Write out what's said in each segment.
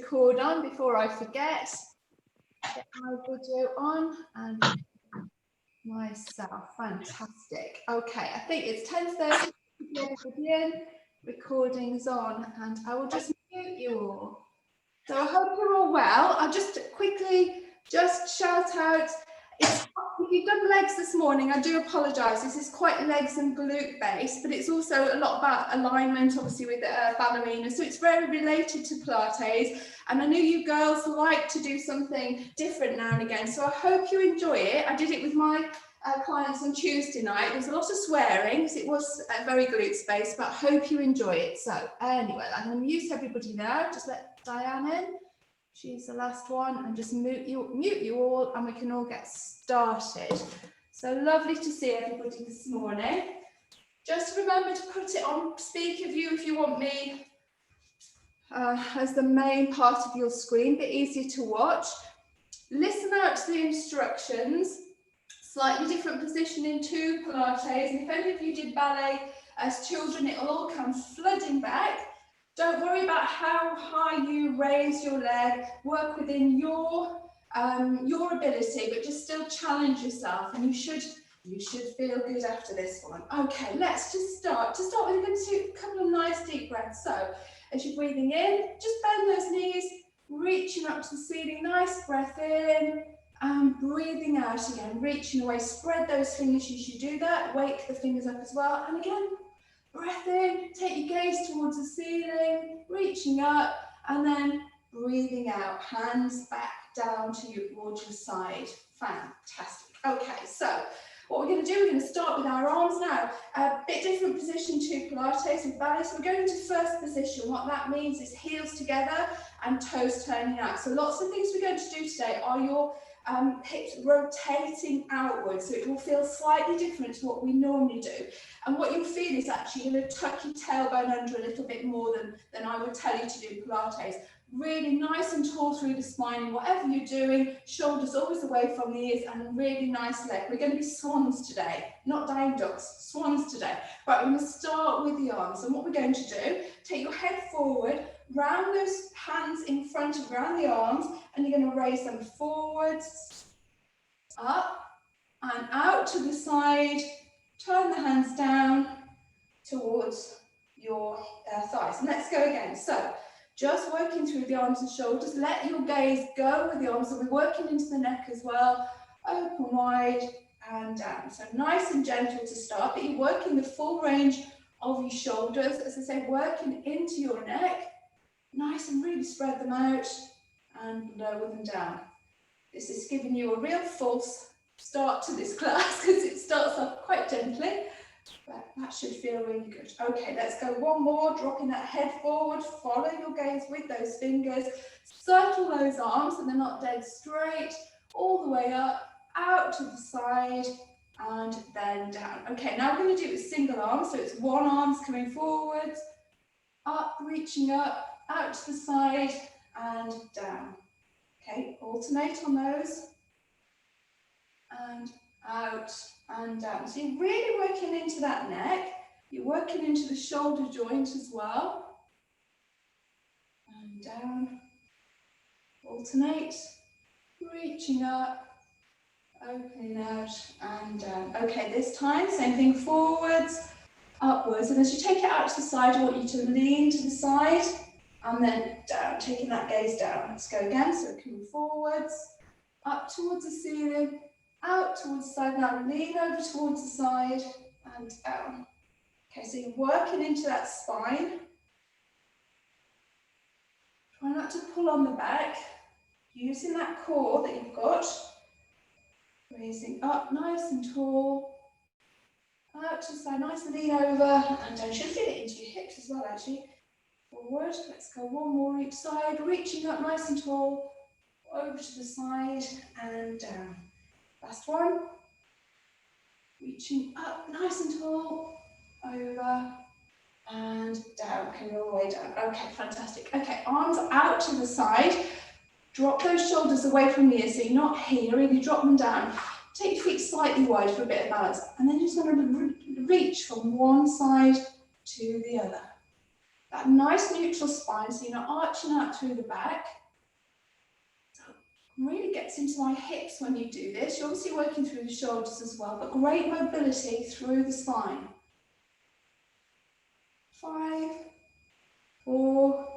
record on before I forget. Get my video on and myself. Fantastic. Okay, I think it's 10:30. Recording's on, and I will just mute you all. So I hope you're all well. I'll just quickly shout out. If you've done legs this morning, I do apologise. This is quite legs and glute based, but it's also a lot about alignment, obviously with ballerina. So it's very related to Pilates. And I know you girls like to do something different now and again. So I hope you enjoy it. I did it with my clients on Tuesday night. There was a lot of swearing because it was very glute based, but I hope you enjoy it. So anyway, I'm going to mute everybody now. Just let Diane in. She's the last one, and just mute you all, and we can all get started. So lovely to see everybody this morning. Just remember to put it on speaker view if you want me as the main part of your screen, a bit easier to watch. Listen out to the instructions. Slightly different positioning to Pilates, and if any of you did ballet as children, it will all come flooding back. Don't worry about how high you raise your leg. Work within your ability, but just still challenge yourself, and you should feel good after this one. Okay, let's just start. To start with, we're going to do a couple of nice deep breaths. So as you're breathing in, just bend those knees, reaching up to the ceiling. Nice breath in, and breathing out again, reaching away. Spread those fingers as you do that. Wake the fingers up as well, and again. Breath in, take your gaze towards the ceiling, reaching up, and then breathing out, hands back down towards your side. Fantastic. Okay, so what we're going to do, we're going to start with our arms now. A bit different position to Pilates with ballet. So we're going into first position. What that means is heels together and toes turning out. So lots of things we're going to do today are your hips rotating outwards, so it will feel slightly different to what we normally do. And what you'll feel is actually you're going to tuck your tailbone under a little bit more than I would tell you to do Pilates. Really nice and tall through the spine in whatever you're doing, shoulders always away from the ears, and a really nice leg. We're going to be swans today, not dying ducks, swans today. Right, we're going to start with the arms, and what we're going to do, take your head forward, round those hands in front of around the arms, and you're going to raise them forwards, up, and out to the side. Turn the hands down towards your thighs. And let's go again. So just working through the arms and shoulders. Let your gaze go with the arms. So we're working into the neck as well. Open wide and down. So nice and gentle to start, but you're working the full range of your shoulders. As I say, working into your neck. Nice and really spread them out and lower them down. This is giving you a real false start to this class because it starts off quite gently, but that should feel really good. Okay, let's go one more, dropping that head forward, follow your gaze with those fingers, circle those arms so they're not dead straight, all the way up, out to the side, and then down. Okay, now we're going to do it with single arms, so it's one arm's coming forwards, up, reaching up, out to the side, and down. Okay, alternate on those. And out and down. So you're really working into that neck. You're working into the shoulder joint as well. And down. Alternate. Reaching up. Opening out and down. Okay, this time, same thing, forwards, upwards. And as you take it out to the side, I want you to lean to the side and then down, taking that gaze down. Let's go again. So we're coming forwards, up towards the ceiling, out towards the side. Now lean over towards the side and down. Okay, so you're working into that spine. Try not to pull on the back. Using that core that you've got. Raising up nice and tall. Out to the side, nice and lean over. And down. You should feel it into your hips as well, actually. Forward. Let's go one more each side. Reaching up nice and tall. Over to the side and down. Last one. Reaching up nice and tall, over and down, coming all the way down. Okay, fantastic. Okay, arms out to the side. Drop those shoulders away from the ears, so you're not here, you drop them down. Take your feet slightly wide for a bit of balance, and then you're just going to reach from one side to the other. that nice neutral spine, so you're not arching out through the back. So really gets into my hips when you do this. You're obviously working through the shoulders as well, but great mobility through the spine. 5, 4,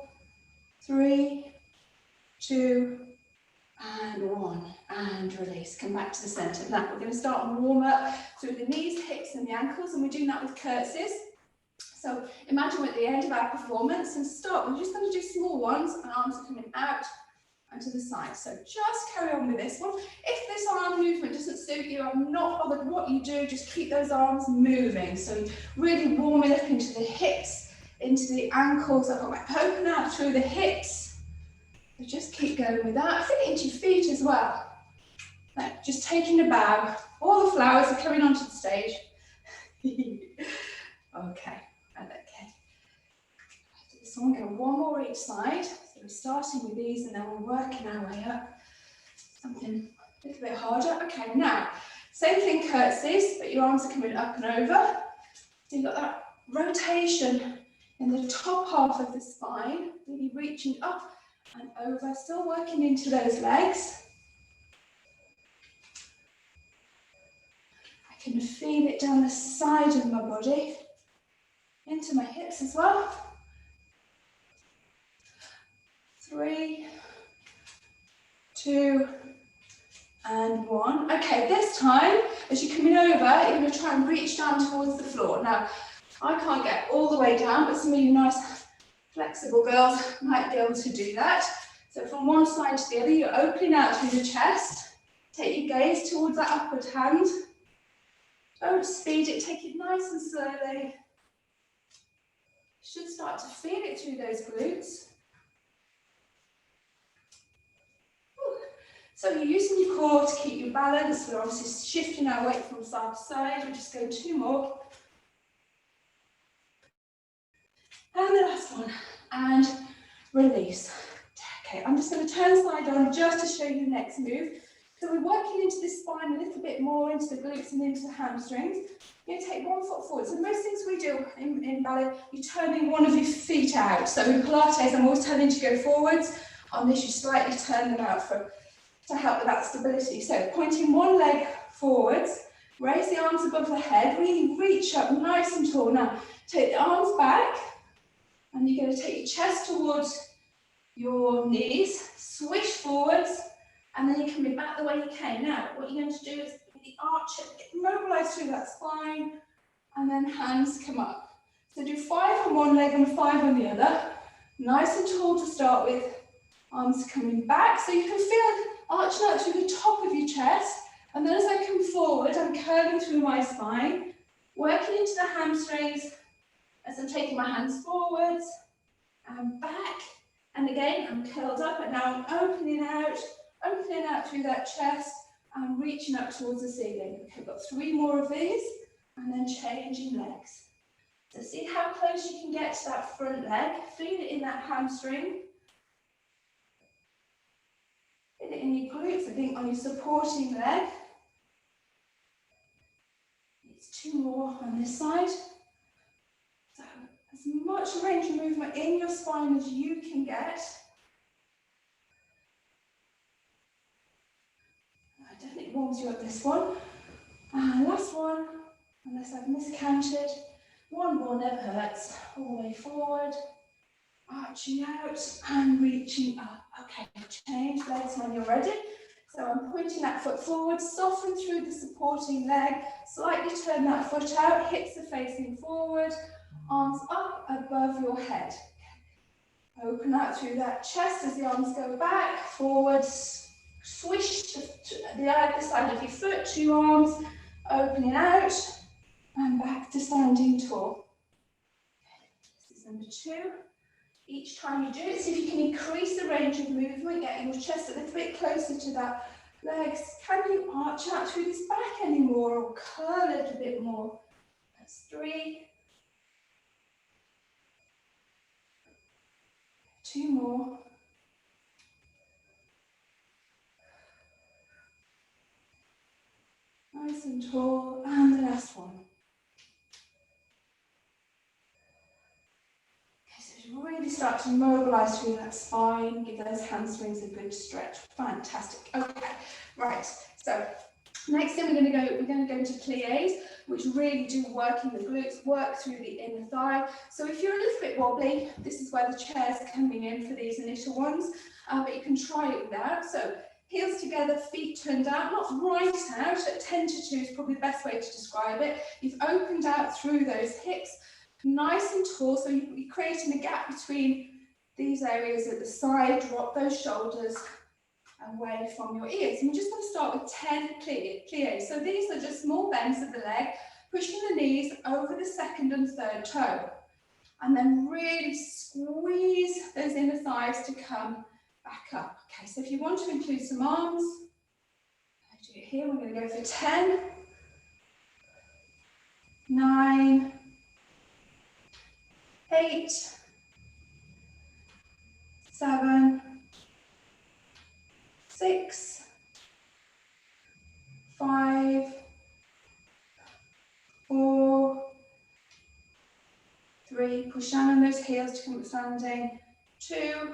3, 2, and 1, and release. Come back to the centre. Now we're going to start and warm up through the knees, hips and the ankles, and we're doing that with curtsies. So imagine we're at the end of our performance and stop. We're just going to do small ones, and arms are coming out and to the side. So just carry on with this one. If this arm movement doesn't suit you, I'm not bothered what you do, just keep those arms moving. So really warming up into the hips, into the ankles. I've got my open out through the hips. So just keep going with that. Fit it into your feet as well. Now, just taking a bow. All the flowers are coming onto the stage. Okay. So I'm going to go one more each side. So we're starting with these and then we're working our way up. Something a little bit harder. Okay, now, same thing, curtsies, but your arms are coming up and over. So you've got that rotation in the top half of the spine, really reaching up and over, still working into those legs. I can feel it down the side of my body, into my hips as well. 3, 2, and 1. Okay, this time, as you're coming over, you're going to try and reach down towards the floor. Now, I can't get all the way down, but some of you nice, flexible girls might be able to do that. So from one side to the other, you're opening out through the chest. Take your gaze towards that upward hand. Don't speed it, take it nice and slowly. You should start to feel it through those glutes. So you're using your core to keep your balance. We're obviously shifting our weight from side to side. We're just going 2 more. And the last one. And release. Okay, I'm just going to turn side on just to show you the next move. So we're working into this spine a little bit more, into the glutes and into the hamstrings. You're going to take 1 foot forward. So most things we do in ballet, you're turning one of your feet out. So in Pilates, I'm always telling you to go forwards. On this, you slightly turn them out to help with that stability. So pointing one leg forwards, raise the arms above the head, really reach up nice and tall. Now, take the arms back, and you're going to take your chest towards your knees, swish forwards, and then you're coming back the way you came. Now, what you're going to do is really arch it, get mobilised through that spine, and then hands come up. So do 5 on one leg and 5 on the other. Nice and tall to start with, arms coming back, so you can feel arching out through the top of your chest, and then as I come forward, I'm curling through my spine, working into the hamstrings as I'm taking my hands forwards and back, and again, I'm curled up, and now I'm opening out through that chest, and reaching up towards the ceiling. Okay, I've got 3 more of these, and then changing legs. So see how close you can get to that front leg, feel it in that hamstring. Feel it in your glutes, I think, on your supporting leg. It's 2 more on this side. So as much range of movement in your spine as you can get. That definitely warms you up, this one. And last one, unless I've miscounted. 1 more, never hurts. All the way forward, arching out and reaching up. Okay, change legs when you're ready. So I'm pointing that foot forward, soften through the supporting leg, slightly turn that foot out, hips are facing forward, arms up above your head. Open out through that chest as the arms go back, forward, swish to the other side of your foot, 2 arms, opening out, and back to standing tall. This is number 2. Each time you do it, see if you can increase the range of movement, getting your chest a little bit closer to that legs. Can you arch out through this back anymore, or curl a little bit more? That's 3. 2 more. Nice and tall, and the last one. start to mobilize through that spine, give those hamstrings a good stretch. Fantastic. Okay, right. So next thing we're going to go into plies, which really do work in the glutes, work through the inner thigh. So if you're a little bit wobbly, this is where the chair's coming in for these initial ones, but you can try it without. So heels together, feet turned out, not right out, at 10 to 2 is probably the best way to describe it. You've opened out through those hips, nice and tall, so you're creating a gap between these areas at the side. Drop those shoulders away from your ears. And we're just going to start with 10 plies. So these are just small bends of the leg, pushing the knees over the second and third toe. And then really squeeze those inner thighs to come back up. Okay, so if you want to include some arms, I do it here. We're going to go for 10, 9, 8, 7, 6, 5, 4, 3, push down on those heels to come up standing, 2,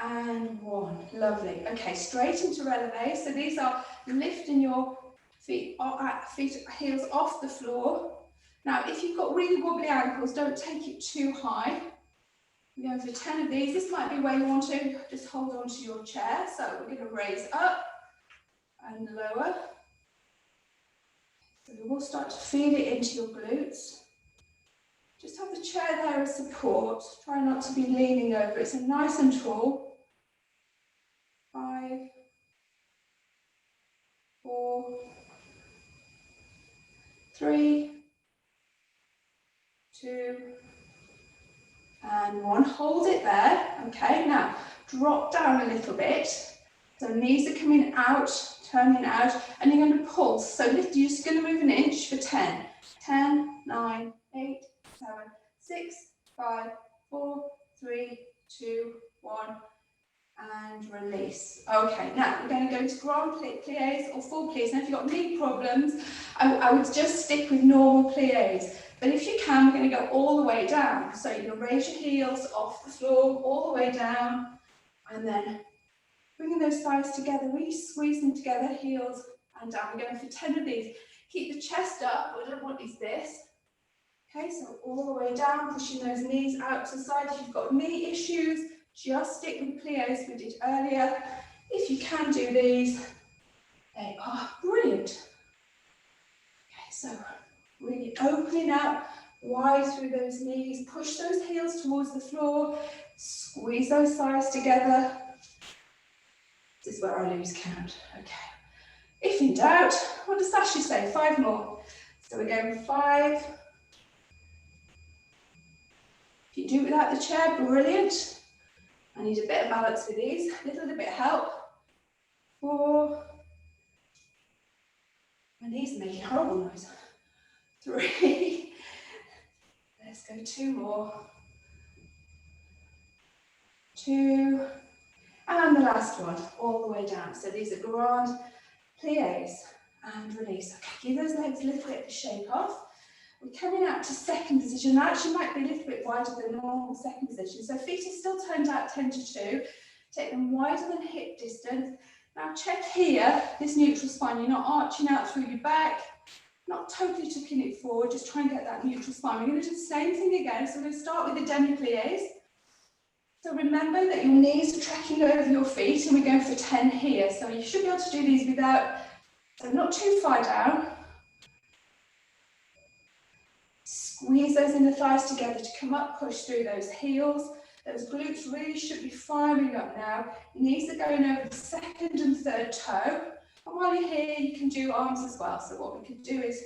and 1. Lovely. Okay, straight into releve. So these are lifting your feet, heels off the floor. Now, if you've got really wobbly ankles, don't take it too high. We're going for 10 of these. This might be where you want to just hold on to your chair. So we're going to raise up and lower. So we will start to feed it into your glutes. Just have the chair there as support. Try not to be leaning over it. So nice and tall. 5, 4, 3, 2, and 1. Hold it there. Okay, now drop down a little bit. So knees are coming out, turning out, and you're going to pulse. So you're just going to move an inch for 10. 10, 9, 8, 7, 6, 5, 4, 3, 2, 1, and release. Okay, now we're going to go to grand plies or full plies. Now if you've got knee problems, I would just stick with normal plies. But if you can, we're going to go all the way down. So you're going to raise your heels off the floor, all the way down, and then bringing those thighs together, really squeeze them together, heels and down. We're going for 10 of these. Keep the chest up. What is this? Okay, so all the way down, pushing those knees out to the side. If you've got knee issues, just stick with plies we did earlier. If you can do these, they are brilliant. Okay, so really opening up wide through those knees, push those heels towards the floor, squeeze those thighs together. This is where I lose count. Okay. If in doubt, what does Sashi say? 5 more. So we're going 5. If you do it without the chair, brilliant. I need a bit of balance with these, a little bit of help. 4. My knees are making horrible noise. 3. Let's go 2 more. 2. And the last one, all the way down. So these are grand plies and release. Okay, give those legs a little bit of a shake off. We're coming out to second position. Actually might be a little bit wider than normal second position. So feet are still turned out 10 to 2. Take them wider than hip distance. Now check here, this neutral spine. You're not arching out through your back, not totally tucking it forward. Just try and get that neutral spine. We're going to do the same thing again. So we're going to start with the demi-plies. So remember that your knees are tracking over your feet, and we're going for 10 here. So you should be able to do these without, so not too far down. Squeeze those inner thighs together to come up, push through those heels. Those glutes really should be firing up now. Knees are going over the second and third toe. And while you're here, you can do arms as well. So what we could do is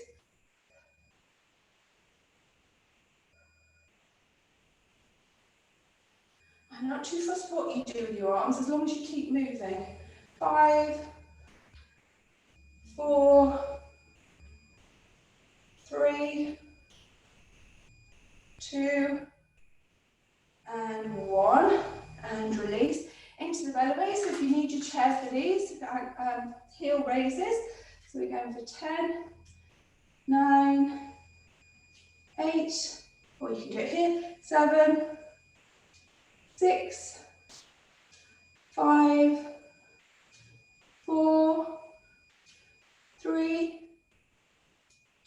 I'm not too fussed what you do with your arms, as long as you keep moving. 5, 4, 3, 2, and 1, and release into the releve. So if you need your chair for these, heel raises. So we're going for 10, 9, 8, or you can do it here, 7, 6, 5, 4, 3,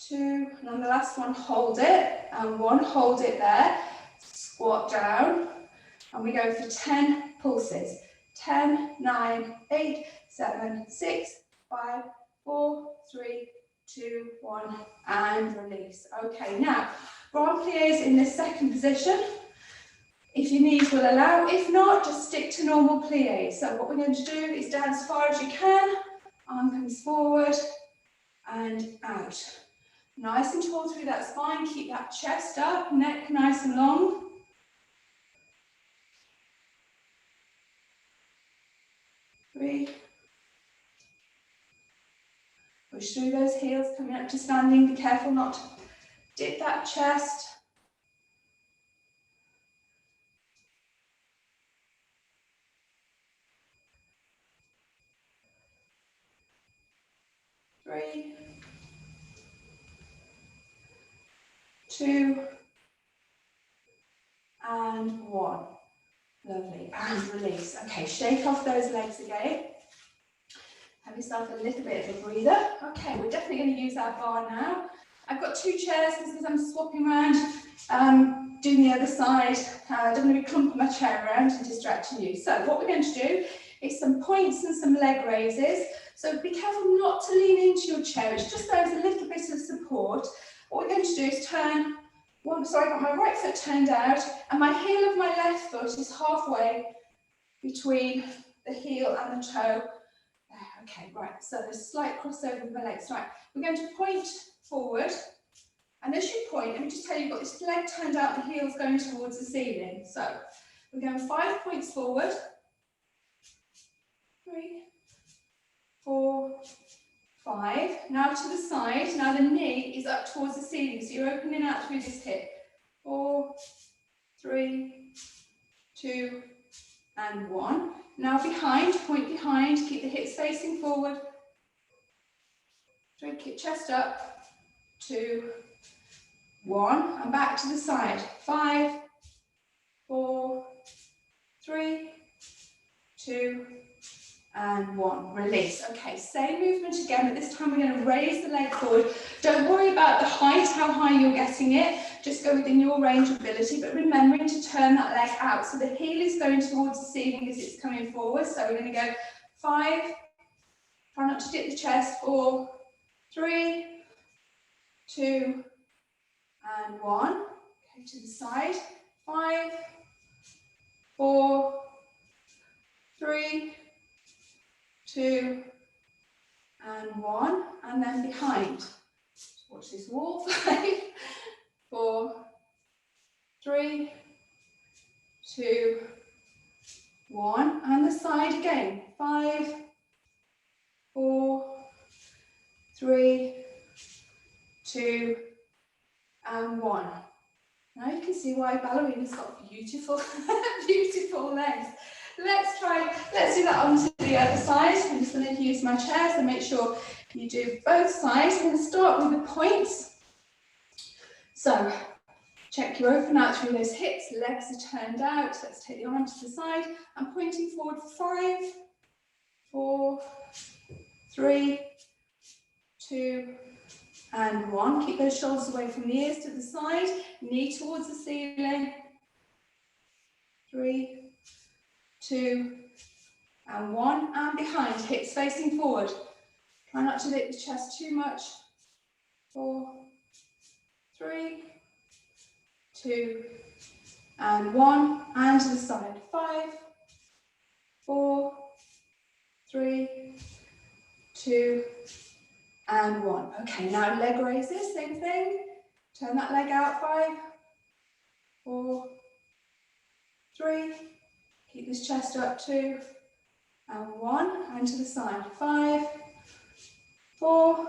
2, and on the last one, hold it, and 1, hold it there, squat down, and we go for 10 pulses. 10, 9, 8, 7, 6, 5, 4, 3, 2, 1, and release. Okay, now, Barre Pilates in this second position. If your knees will allow, if not, just stick to normal pliés. So what we're going to do is down as far as you can, arm comes forward and out. Nice and tall through that spine, keep that chest up, neck nice and long. Three. Push through those heels, coming up to standing, be careful not to dip that chest. 3, 2, and 1. Lovely, and release. Okay, shake off those legs again. Have yourself a little bit of a breather. Okay, we're definitely going to use our bar now. I've got 2 chairs because I'm swapping around, doing the other side. I don't want to be clumping my chair around and distracting you. So what we're going to do is some points and some leg raises. So be careful not to lean into your chair. It's just there as a little bit of support. What we're going to do is turn, I've got my right foot turned out and my heel of my left foot is halfway between the heel and the toe. Okay, right, so there's a slight crossover with my legs. Right, we're going to point forward. And as you point, let me just tell you, you've got this leg turned out, the heel's going towards the ceiling. So we're going 5 points forward. 3, 4, 5. Now to the side. Now the knee is up towards the ceiling, so you're opening out through this hip. 4, 3, 2, and 1. Now behind, point behind, keep the hips facing forward. 3, keep chest up. 2, 1, and back to the side. 5, 4, 3, 2, and 1. Release. Okay, same movement again, but this time we're going to raise the leg forward. Don't worry about the height, how high you're getting it. Just go within your range of ability, but remembering to turn that leg out. So the heel is going towards the ceiling as it's coming forward. So we're going to go 5, try not to dip the chest, 4, 3, 2, and 1. Okay, to the side. 5, 4, 3, 2, and 1, and then behind. Watch this wall. 5, 4, 3, 2, 1, and the side again. 5, 4, 3, 2, and 1. Now you can see why ballerinas got beautiful, beautiful legs. Let's do that onto the other side. I'm just going to use my chair, so make sure you do both sides. I'm going to start with the points. So check you open out through those hips, legs are turned out. Let's take the arm to the side. I'm pointing forward for 5, 4, 3, 2, and 1. Keep those shoulders away from the ears to the side, knee towards the ceiling. 3, 2, and 1, and behind, hips facing forward. Try not to lift the chest too much. 4, 3, 2, and 1, and to the side. 5, 4, 3, 2, and 1. Okay, now leg raises, same thing. Turn that leg out. 5, 4, 3. Keep this chest up. 2, and 1, and to the side. 5, 4,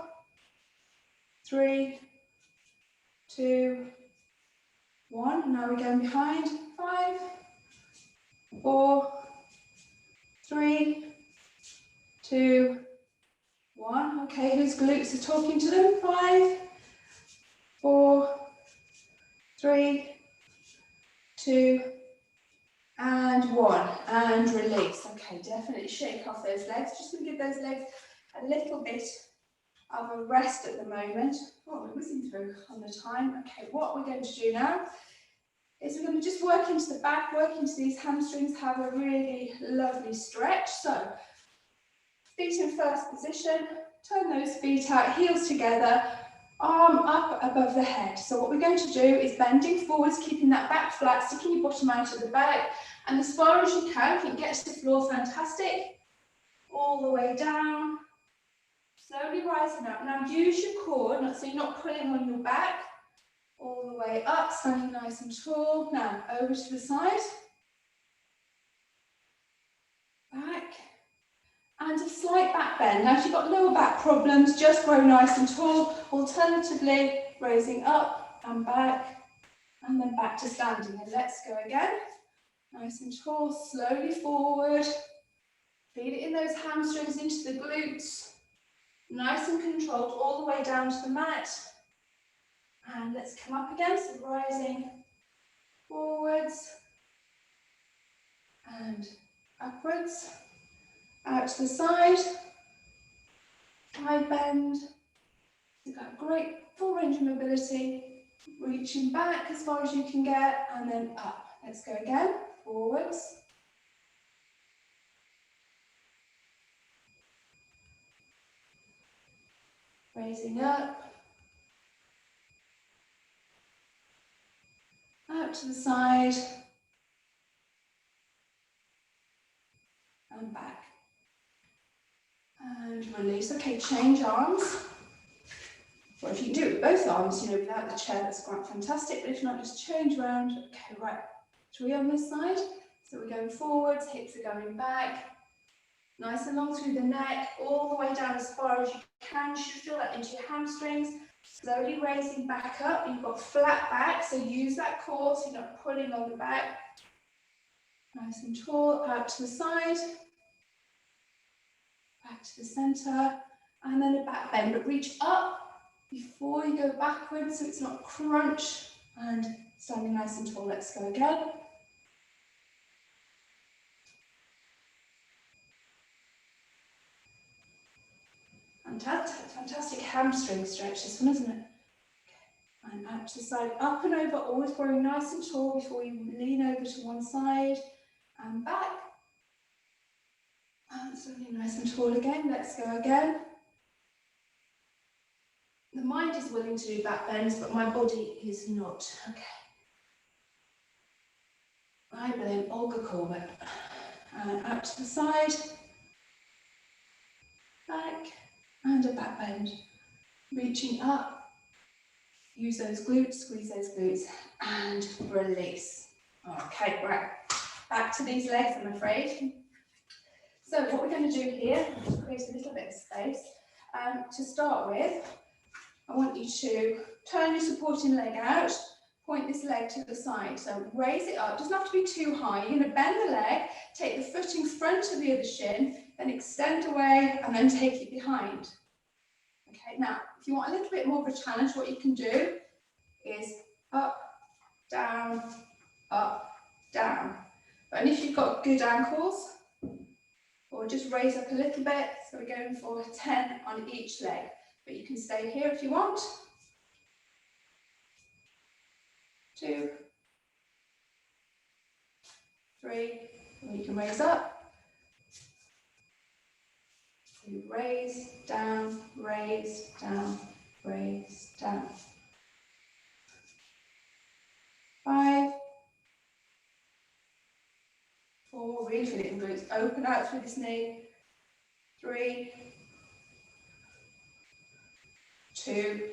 3, 2, 1. Now we're going behind. 5, 4, 3, 2, 1. Okay, whose glutes are talking to them? 5, 4, 3, 2, And 1, and release. Okay, definitely shake off those legs. Just going to give those legs a little bit of a rest at the moment. Oh, we're whizzing through on the time. Okay, what we're going to do now is we're going to just work into the back, work into these hamstrings, have a really lovely stretch. So, feet in first position, turn those feet out, heels together, arm up above the head. So what we're going to do is bending forwards, keeping that back flat, sticking your bottom out at the back, and as far as you can, if you can get to the floor, fantastic. All the way down, slowly rising up. Now use your core, so you're not pulling on your back. All the way up, standing nice and tall. Now over to the side. Back. And a slight back bend. Now if you've got lower back problems, just grow nice and tall. Alternatively, raising up and back, and then back to standing. And let's go again. Nice and tall, slowly forward. Feel it in those hamstrings, into the glutes. Nice and controlled, all the way down to the mat. And let's come up again, so rising forwards and upwards. Out to the side. Side bend. You've got great full range of mobility. Reaching back as far as you can get, and then up. Let's go again, forwards. Raising up. Out to the side. And back. And release. Okay, change arms. Or if you do it with both arms, you know, without the chair, that's quite fantastic. But if not, just change around. Okay, right. 3 on this side. So we're going forwards, hips are going back. Nice and long through the neck, all the way down as far as you can. You should feel that into your hamstrings. Slowly raising back up. You've got flat back, so use that core so you're not pulling on the back. Nice and tall, out to the side. Back to the centre. And then a back bend, but reach up before you go backwards so it's not crunch. And standing nice and tall. Let's go again. Fantastic hamstring stretch, this one, isn't it? And out to the side, up and over, always growing nice and tall before you lean over to one side and back. And standing nice and tall again. Let's go again. The mind is willing to do back bends, but my body is not. Okay. I blame Olga Corbett. And out to the side, back, and a back bend. Reaching up, use those glutes, squeeze those glutes, and release. Okay, right. Back to these legs, I'm afraid. So what we're going to do here, create a little bit of space. To start with, I want you to turn your supporting leg out, point this leg to the side. So raise it up, doesn't have to be too high. You're going to bend the leg, take the foot in front of the other shin, then extend away, and then take it behind. Okay, now, if you want a little bit more of a challenge, what you can do is up, down, down. And if you've got good ankles, or just raise up a little bit, so we're going for 10 on each leg. But you can stay here if you want. 2, 3, and you can raise up. You raise, down, raise, down, raise, down. 5, 4, really feel it in glutes. Open out through this knee. 3, 2,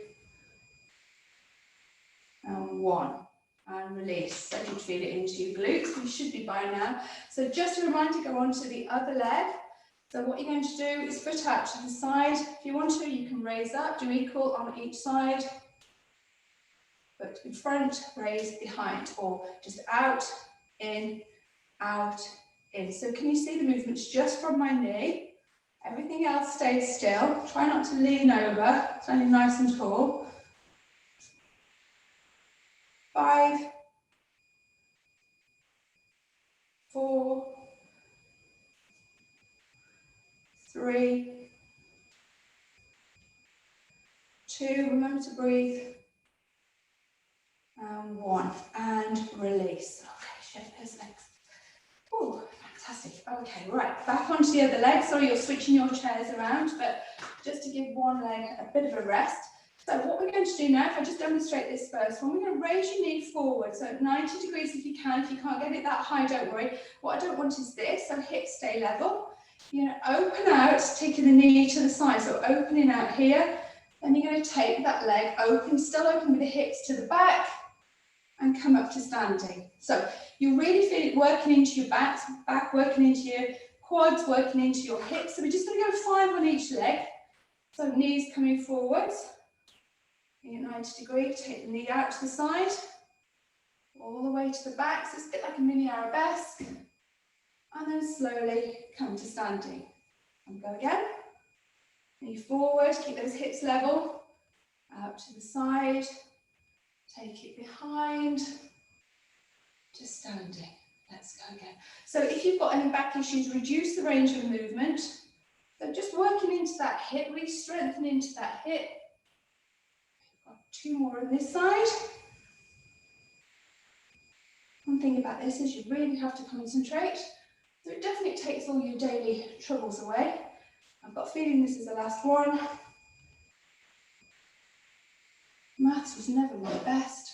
and 1. And release. Let you feel it into your glutes. You should be by now. So just a reminder, go on to the other leg. So what you're going to do is foot out to the side. If you want to, you can raise up, do equal on each side. Foot in front, raise behind, or just out, in, out, in. So can you see the movements just from my knee? Everything else stays still. Try not to lean over, standing nice and tall. 5, 4, 3, 2, remember to breathe, and 1, and release. Okay, shake those legs. Oh, fantastic. Okay, right, back onto the other leg. Sorry, you're switching your chairs around, but just to give one leg a bit of a rest. So what we're going to do now, if I just demonstrate this first one, we're going to raise your knee forward. So 90 degrees if you can. If you can't get it that high, don't worry. What I don't want is this, so hips stay level. You're going to open out, taking the knee to the side. So opening out here. Then you're going to take that leg open, still open with the hips to the back, and come up to standing. So you really feel it working into your back working into your quads, working into your hips. So we're just going to go 5 on each leg. So knees coming forwards. At 90 degrees, take the knee out to the side, all the way to the back. So it's a bit like a mini arabesque. And then slowly come to standing. And go again. Knee forward, keep those hips level. Out to the side. Take it behind. To standing. Let's go again. So if you've got any back issues, reduce the range of movement. So just working into that hip, really strengthening into that hip. Got 2 more on this side. One thing about this is you really have to concentrate. So it definitely takes all your daily troubles away. I've got a feeling this is the last one. Maths was never my best.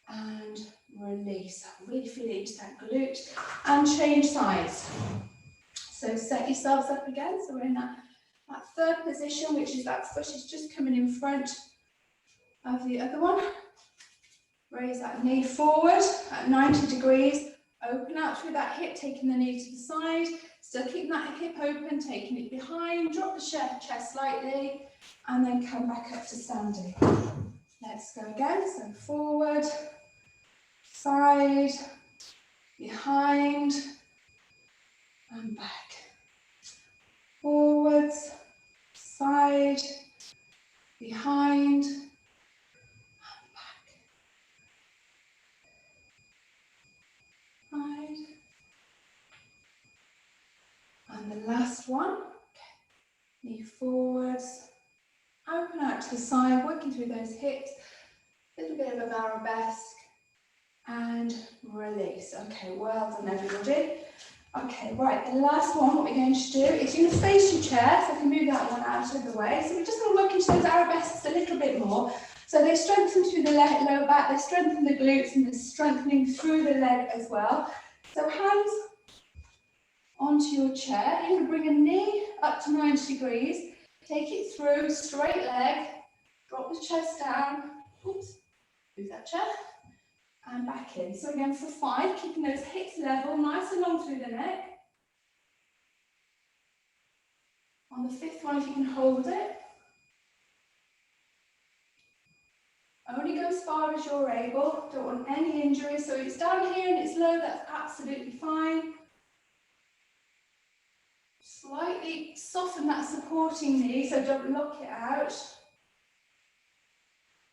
And release. Really feel it into that glute. And change sides. So set yourselves up again. So we're in that third position, which is that foot is just coming in front of the other one. Raise that knee forward at 90 degrees. Open out through that hip, taking the knee to the side. Still keeping that hip open, taking it behind. Drop the chest slightly. And then come back up to standing. Let's go again. So forward, side, behind, and back. Forwards, side, behind, and back. Side. And the last one. Okay. Knee forwards, open out to the side, working through those hips. A little bit of an arabesque. And release. Okay, well done everybody. Okay, right, the last one, what we're going to do is you're going to face your chair, so I can move that one out of the way. So we're just going to work into those arabesques a little bit more. So they strengthen through the lower back, they strengthen the glutes, and they're strengthening through the leg as well. So hands onto your chair. You're going to bring a knee up to 90 degrees, take it through, straight leg, drop the chest down, oops, move that chair. And back in. So again for 5, keeping those hips level, nice and long through the neck. On the 5th one, if you can hold it. Only go as far as you're able. Don't want any injuries. So if it's down here and it's low, that's absolutely fine. Slightly soften that supporting knee, so don't lock it out.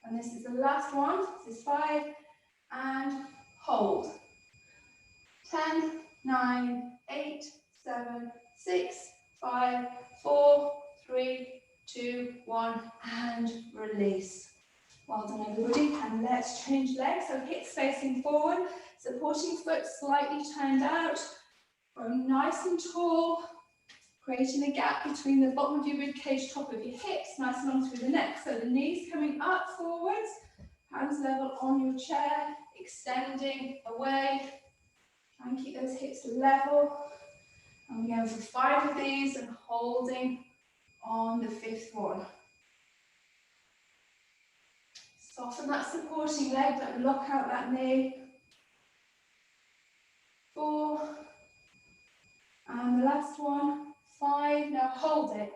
And this is the last one. This is 5. And hold. 10, 9, 8, 7, 6, 5, 4, 3, 2, 1, and release. Well done everybody, and let's change legs. So hips facing forward, supporting foot slightly turned out, growing nice and tall, creating a gap between the bottom of your rib cage, top of your hips, nice and long through the neck. So the knees coming up forwards, hands level on your chair, extending away. Try and keep those hips level. And we're going for 5 of these and holding on the 5th one. Soften that supporting leg, don't lock out that knee. 4. And the last one, 5. Now hold it.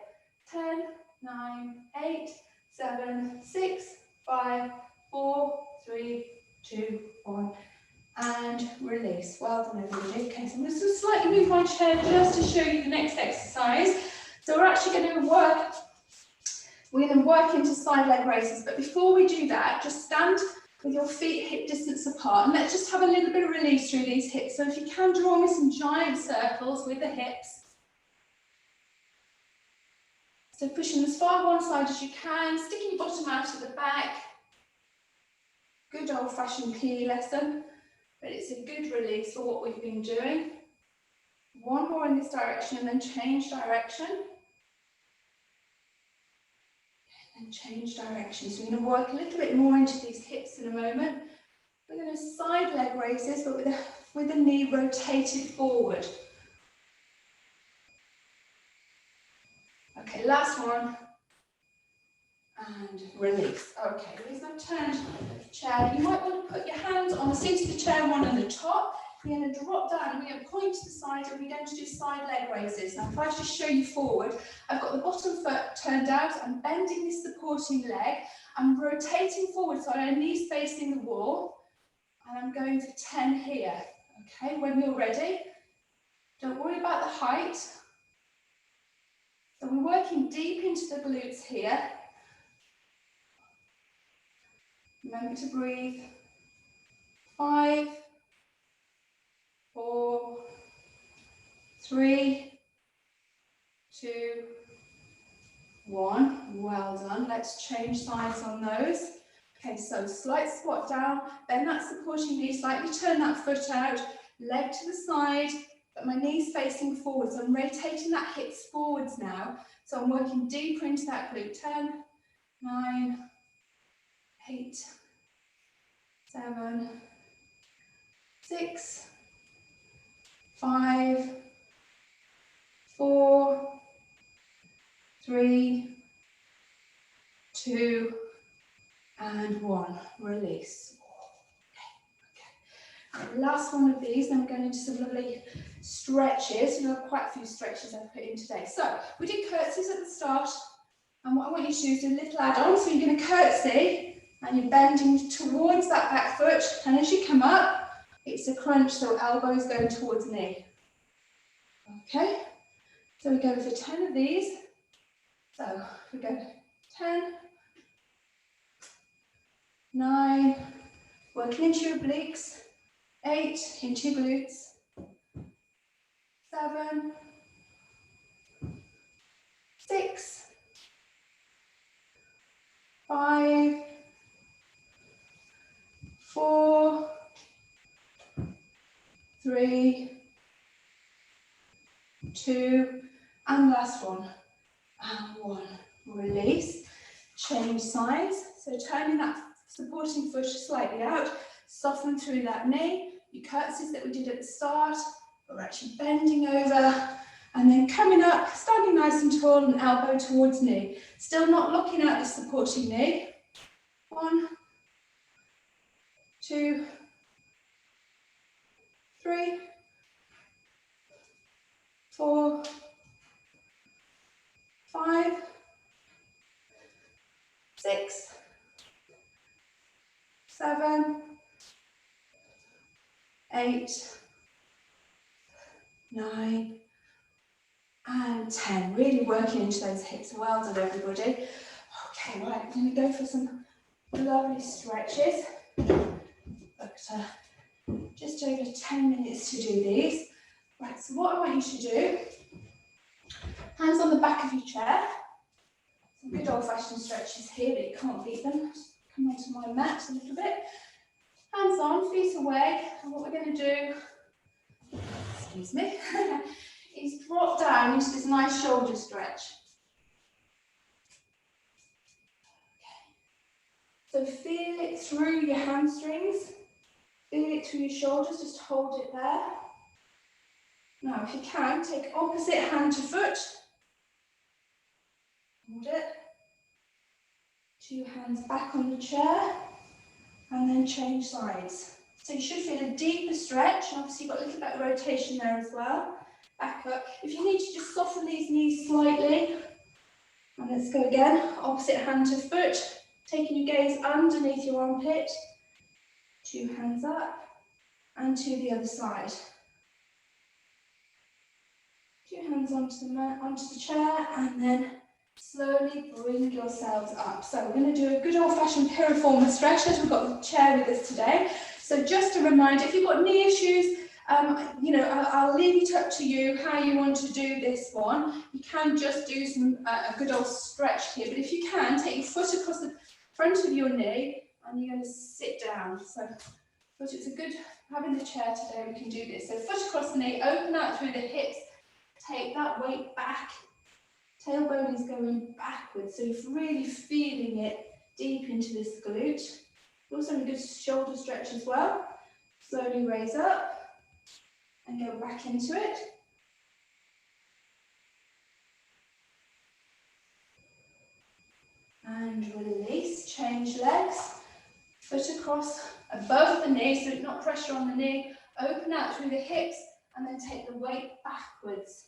10, 9, 8, 7, 6, 5, 4, 3, 2, 1. And release. Well done everybody. Okay, so I'm going to slightly move my chair just to show you the next exercise. So we're actually going to work into side leg raises, but before we do that, just stand with your feet hip distance apart. And let's just have a little bit of release through these hips. So if you can, draw me some giant circles with the hips. So pushing as far one side as you can, sticking your bottom out at the back. Good old-fashioned PE lesson, but it's a good release for what we've been doing. One more in this direction and then change direction. And change direction. So we're going to work a little bit more into these hips in a moment. We're going to side leg raises, but with the knee rotated forward. Okay, last one. And release. Okay, the reason I've turned the chair, you might want to put your hands on the seat of the chair, one on the top. We're going to drop down, we're going to point to the side, and we're going to do side leg raises. Now, if I just show you forward, I've got the bottom foot turned out, I'm bending this supporting leg, I'm rotating forward, so my knees facing the wall, and I'm going for 10 here. Okay, when you're ready, don't worry about the height. So we're working deep into the glutes here. Remember to breathe. 5, 4, 3, 2, 1. Well done. Let's change sides on those. Okay, so slight squat down, bend that supporting knee, slightly turn that foot out, leg to the side, but my knees facing forwards. I'm rotating that hips forwards now, so I'm working deeper into that glute. 10, 9, 8, 7, 6, 5, 4, 3, 2, and 1. Release. Okay. Last one of these, then we're going into some lovely stretches. We have quite a few stretches I've put in today. So we did curtsies at the start, and what I want you to do is do a little add-on. So you're going to curtsy, and you're bending towards that back foot, and as you come up, it's a crunch, so elbows going towards knee. Okay, so we go for 10 of these. So we go 10, 9, working into your obliques, 8 into your glutes, 7, 6, 5, 4, 3, 2, and last one, and 1. Release, change sides, so turning that supporting foot slightly out, soften through that knee, your curtsies that we did at the start, but we're actually bending over, and then coming up, standing nice and tall, and elbow towards knee. Still not looking at the supporting knee. 1, 2, 3, 4, 5, 6, 7, 8, 9, and 10. Really working into those hips. Well done, everybody. Okay, right, we're going to go for some lovely stretches. But just over 10 minutes to do these. Right, so what I want you to do, hands on the back of your chair. Some good old-fashioned stretches here, but you can't beat them. Just come onto my mat a little bit. Hands on, feet away, and what we're going to do, excuse me, is drop down into this nice shoulder stretch. Okay. So feel it through your hamstrings, feel it through your shoulders, just hold it there. Now, if you can, take opposite hand to foot, hold it, 2 hands back on the chair, and then change sides. So you should feel a deeper stretch, and obviously you've got a little bit of rotation there as well. Back up. If you need to just soften these knees slightly, and let's go again, opposite hand to foot, taking your gaze underneath your armpit, 2 hands up, and to the other side. 2 hands onto the mat, onto the chair, and then slowly breathe bring yourselves up. So we're going to do a good old-fashioned piriform stretch as we've got the chair with us today. So just a reminder, if you've got knee issues, you know, I'll leave it up to you how you want to do this one. You can just do a good old stretch here, but if you can, take your foot across the front of your knee and you're going to sit down. So but it's a good, having the chair today, we can do this. So foot across the knee, open out through the hips, take that weight back. Tailbone is going backwards, so you're really feeling it deep into this glute. Also a good shoulder stretch as well. Slowly raise up and go back into it. And release, change legs. Foot across above the knee, so not pressure on the knee. Open out through the hips and then take the weight backwards.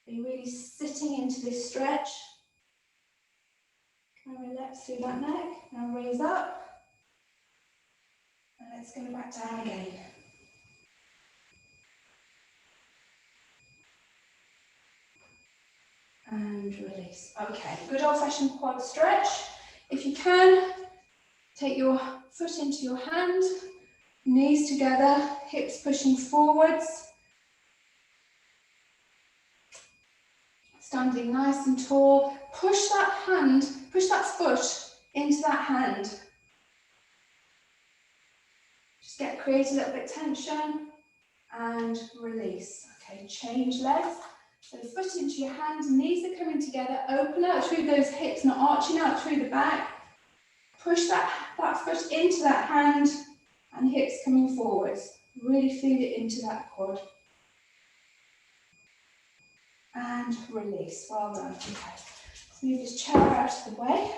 Are you really sitting into this stretch? And relax through that neck. Now raise up. And let's go back down again. And release. Okay, good old-fashioned quad stretch. If you can, take your foot into your hand, knees together, hips pushing forwards. Standing nice and tall. Push that hand, push that foot into that hand. Just create a little bit of tension and release. Okay, change legs. So foot into your hand, knees are coming together, open out through those hips, not arching out through the back. Push that foot into that hand and hips coming forwards. Really feel it into that quad. And release. Well done. Okay. Let's move this chair out of the way.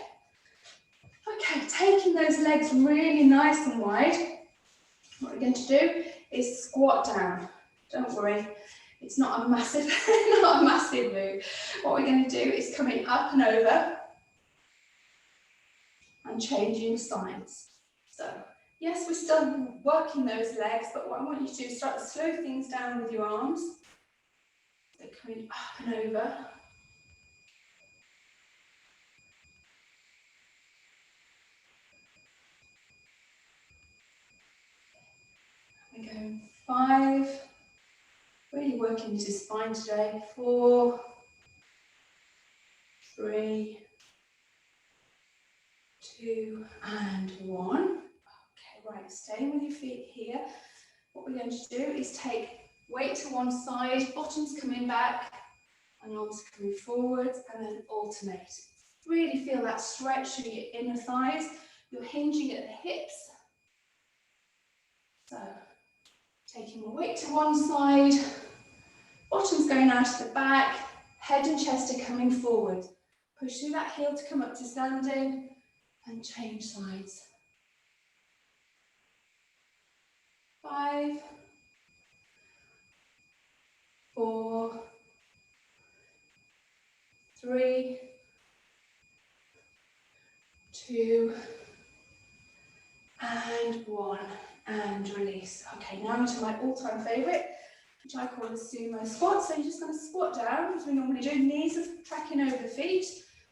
Okay, taking those legs really nice and wide. What we're going to do is squat down. Don't worry, it's not a massive, move. What we're going to do is coming up and over and changing sides. So, yes, we're still working those legs, but what I want you to do is start to slow things down with your arms. So coming up and over. We're going 5. Really working into spine today. 4, 3, 2, and 1. Okay, right, staying with your feet here. What we're going to do is take weight to one side, bottoms coming back, and arms coming forwards, and then alternate. Really feel that stretch through your inner thighs. You're hinging at the hips. So, taking the weight to one side, bottoms going out to the back, head and chest are coming forward. Push through that heel to come up to standing, and change sides. 5, 4, 3, 2, and 1, and release. Okay, now into my all-time favourite, which I call a sumo squat. So you're just going to squat down, as we normally do. Knees are tracking over the feet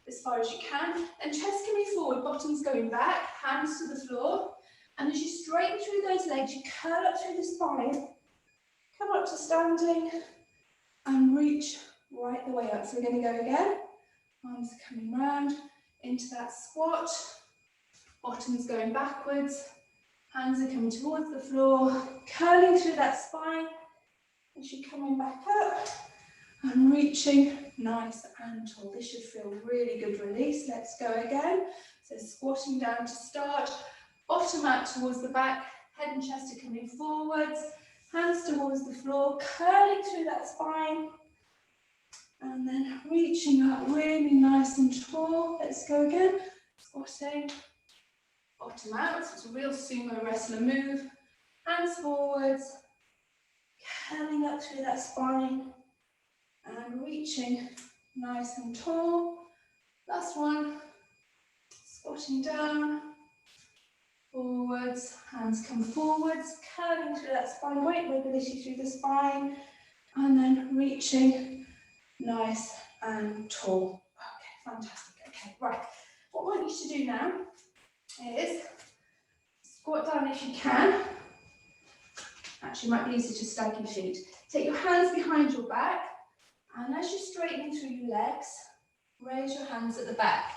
as far as you can. And chest coming forward, bottoms going back, hands to the floor. And as you straighten through those legs, you curl up through the spine, come up to standing, and reach right the way up. So we're going to go again. Arms coming round into that squat. Bottoms going backwards. Hands are coming towards the floor, curling through that spine. As you're coming back up and reaching nice and tall. This should feel really good release. Let's go again. So squatting down to start. Bottom out towards the back. Head and chest are coming forwards. Hands towards the floor, curling through that spine. And then reaching up really nice and tall. Let's go again. Squatting. Bottom out. So it's a real sumo wrestler move. Hands forwards. Curling up through that spine. And reaching nice and tall. Last one. Squatting down. Forwards. Hands come forwards. Curling through that spine. Great mobility through the spine. And then reaching nice and tall. Okay, fantastic. Okay, right. What I want you to do now is squat down if you can. Actually, it might be easier to stagger your feet. Take your hands behind your back, and as you're straightening through your legs, raise your hands at the back.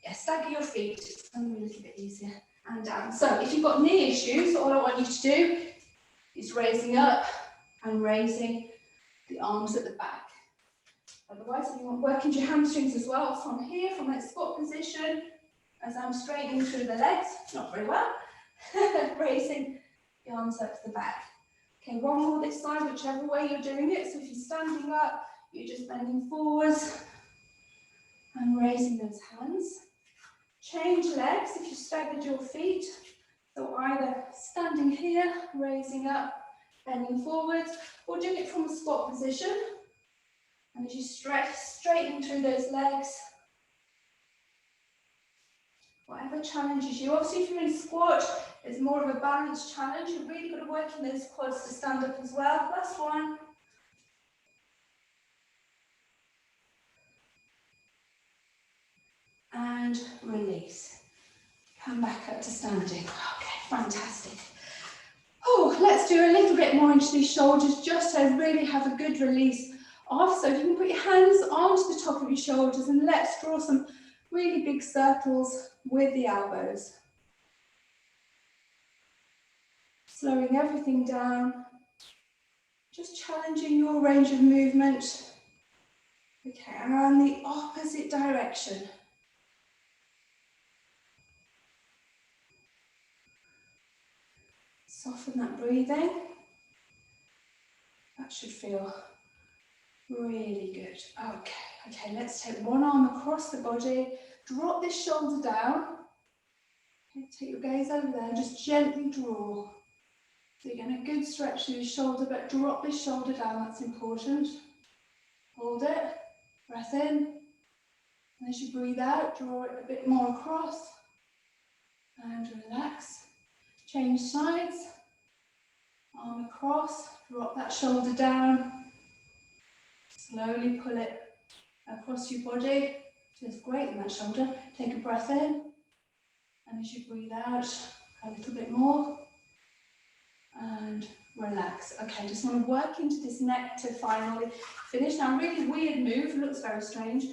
Yeah, stagger your feet. It's going to be a little bit easier. And down. So if you've got knee issues, all I want you to do is raising up and raising the arms at the back. Otherwise, if you want working your hamstrings as well, from here, from that squat position, as I'm straightening through the legs, not very well, raising the arms up to the back. Okay, one more this side, whichever way you're doing it. So if you're standing up, you're just bending forwards and raising those hands. Change legs if you staggered your feet. So either standing here, raising up, bending forwards, or doing it from a squat position. And as you stretch, straighten through those legs, whatever challenges you. Obviously, if you're in squat, it's more of a balance challenge. You've really got to work in those quads to stand up as well. Last one. And release. Come back up to standing. Okay, fantastic. Oh, let's do a little bit more into these shoulders just to really have a good release off. So if you can put your hands onto the top of your shoulders, and let's draw some really big circles with the elbows. Slowing everything down, just challenging your range of movement. Okay, and the opposite direction. Soften that breathing. That should feel really good. Okay, let's take one arm across the body, drop this shoulder down. Okay, take your gaze over there, just gently draw. So you're getting a good stretch through your shoulder, but drop this shoulder down, that's important. Hold it, breath in, and as you breathe out, draw it a bit more across, and relax. Change sides, arm across, drop that shoulder down, slowly pull it across your body. Feels great in that shoulder. Take a breath in, and as you breathe out, a little bit more, and relax. Okay, just want to work into this neck to finally finish. Now, really weird move, looks very strange.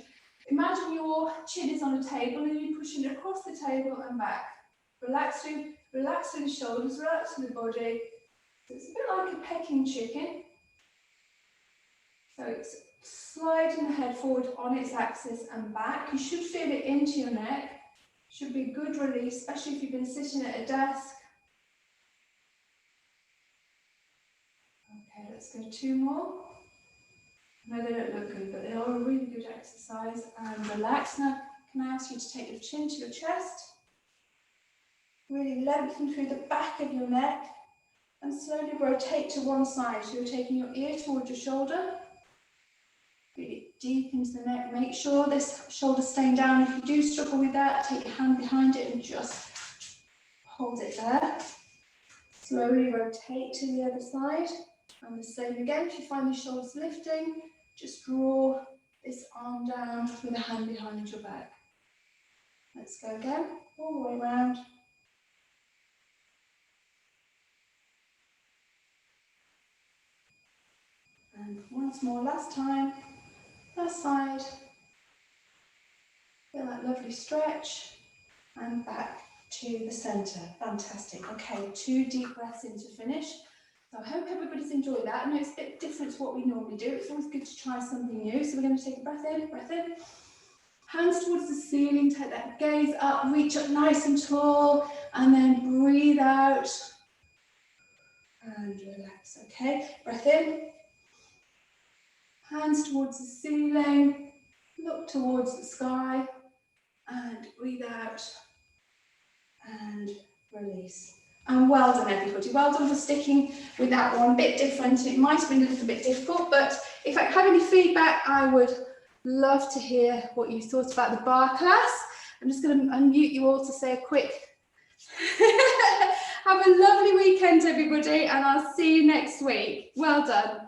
Imagine your chin is on a table and you're pushing it across the table and back. Relax through the shoulders, relax through the body. So it's a bit like a pecking chicken. So it's sliding the head forward on its axis and back. You should feel it into your neck. Should be a good release, especially if you've been sitting at a desk. Okay, let's go two more. I know they don't look good, but they are a really good exercise. And relax. Now, can I ask you to take your chin to your chest? Really lengthen through the back of your neck and slowly rotate to one side. So you're taking your ear towards your shoulder. Really deep into the neck. Make sure this shoulder's staying down. If you do struggle with that, take your hand behind it and just hold it there. Slowly rotate to the other side. And the same again, if you find the shoulders lifting, just draw this arm down with a hand behind your back. Let's go again, all the way around. And once more, last time, last side. Feel that lovely stretch. And back to the centre. Fantastic. Okay, 2 deep breaths in to finish. So I hope everybody's enjoyed that. I know it's a bit different to what we normally do. It's always good to try something new. So we're going to take a breath in, hands towards the ceiling, take that gaze up, reach up nice and tall, and then breathe out and relax. Okay, breath in, hands towards the ceiling, look towards the sky, and breathe out and release. And well done, everybody. Well done for sticking with that one. A bit different. It might have been a little bit difficult, but if I have any feedback, I would love to hear what you thought about the bar class. I'm just going to unmute you all to say a quick have a lovely weekend, everybody, and I'll see you next week. Well done.